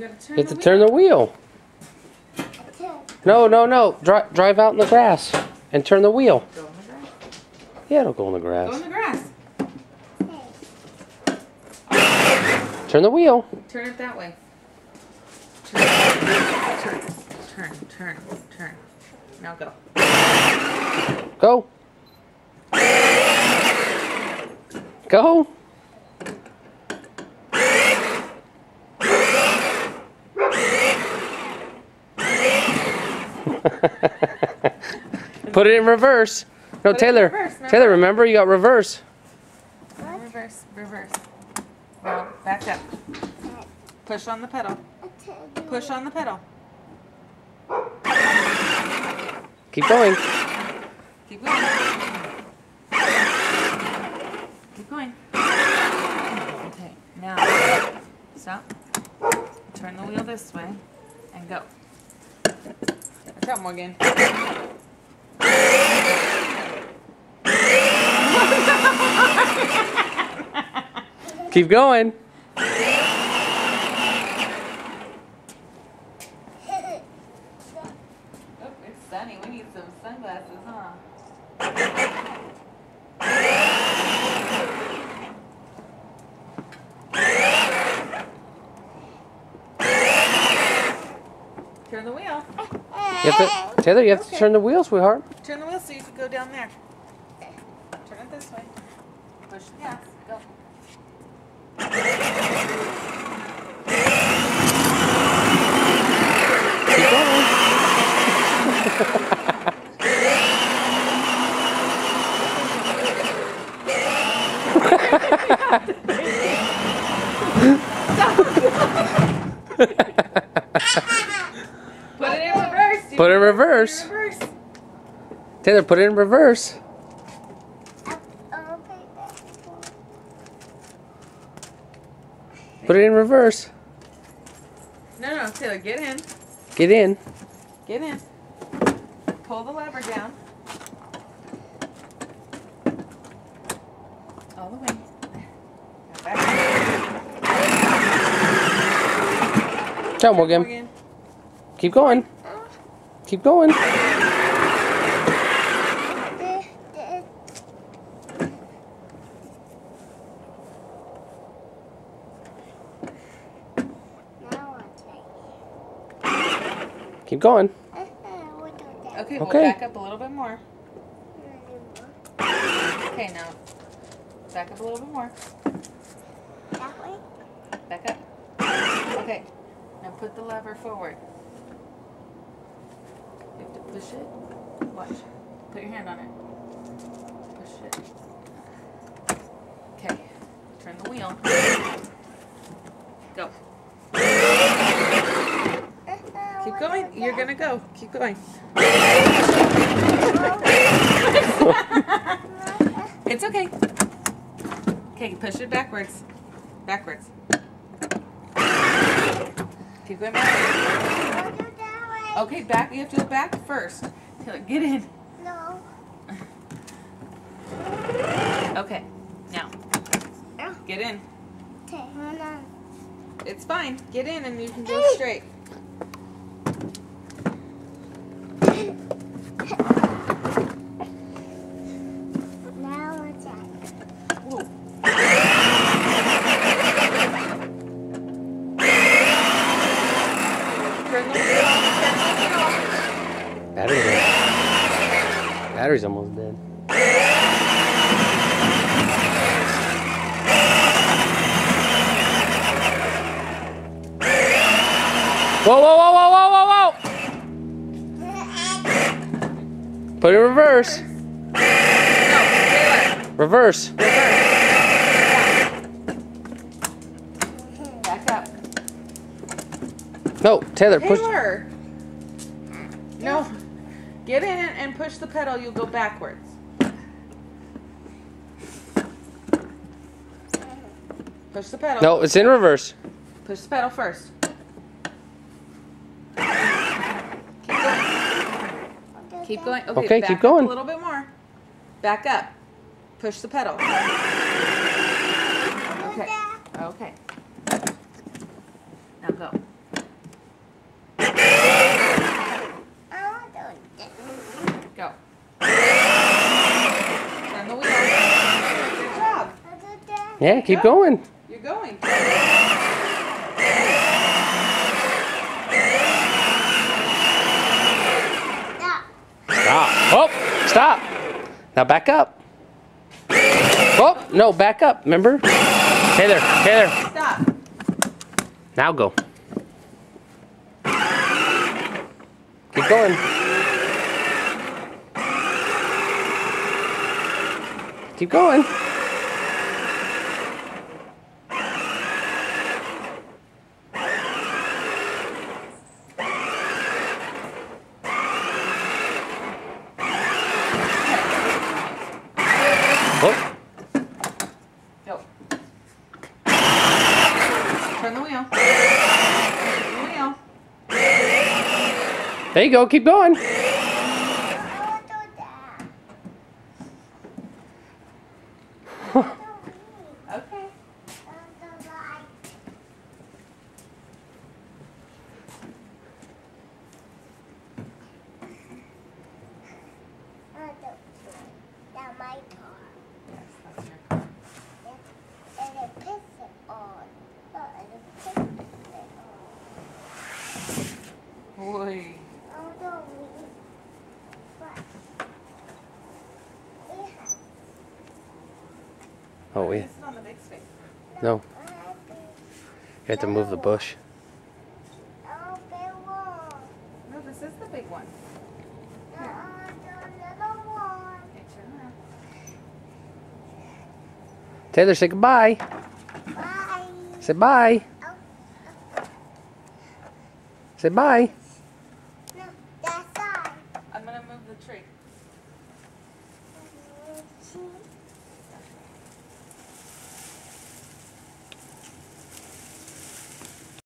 gotta turn You have to turn the wheel. No, no, no. Drive out in the grass and turn the wheel. Go in the grass. Yeah, it'll go in the grass. Go in the grass. Turn the wheel. Turn it that way. Turn. Now go. Go. Go. Put it in reverse. No, Put it in Taylor. reverse, remember? Taylor, remember you got reverse. Reverse. Now, back up. Push on the pedal. Push on the pedal. Keep going. Keep going. Keep going. Okay, now stop. Turn the wheel this way and go. Watch out, Morgan. Keep going. Oh, it's sunny. We need some sunglasses, huh? Turn the wheel. Taylor, you have to turn the wheel, sweetheart. Turn the wheel so you can go down there. Turn it this way. Push the gas. Go. Keep going. Put it in reverse. Put it in reverse. Taylor, put it in reverse. Put it in reverse. No, Taylor, get in. Get in. Get in. Pull the lever down. All the way. Now back up. Ciao, Morgan. Keep going. Keep going. Keep going. Okay, we'll Okay. back up a little bit more. Okay, now back up a little bit more. Back up. Okay, now put the lever forward. You have to push it. Watch. Put your hand on it. Push it. Okay, turn the wheel. Go. Keep going. You're gonna go. Keep going. It's okay. Okay, push it backwards. Backwards. Keep going back. Okay, back. You have to go back first. Taylor, get in. No. Okay, now get in. Okay, hold on. It's fine. Get in and you can go straight. Now what's that? Whoa. Turn the wheel. Battery's almost dead. Whoa, whoa, whoa, whoa, whoa, whoa, whoa! Put it in reverse. No, Taylor. Reverse. Back up. No, Taylor, push. Taylor. No. Get in and push the pedal. You'll go backwards. Push the pedal. No, it's in reverse. Push the pedal first. Keep going. Okay, back keep up going. a little bit more. Back up. Push the pedal. Okay. Okay. Now go. Yeah, keep Go. going. You're going. Stop. Stop. Oh, stop. Now back up. Oh, no, back up. Remember? Taylor, Taylor. Stop. Now go. Keep going. Keep going. Oh, Go. Turn the wheel. Turn the wheel. there you go. Keep going. I want to do that. Okay. That's my car. Yes, that's your car. And it pisses it on. And it pisses it on. Boy. Oh, don't leave. But it has. Oh, we This is on the big stick. no. I have to. You have to move the bush. Oh, big one. No, this is the big one. No, the little one. Okay, turn around. Taylor, say goodbye. Bye. Say bye. Oh, Say bye. no, that side. I'm gonna move the tree. Cheese.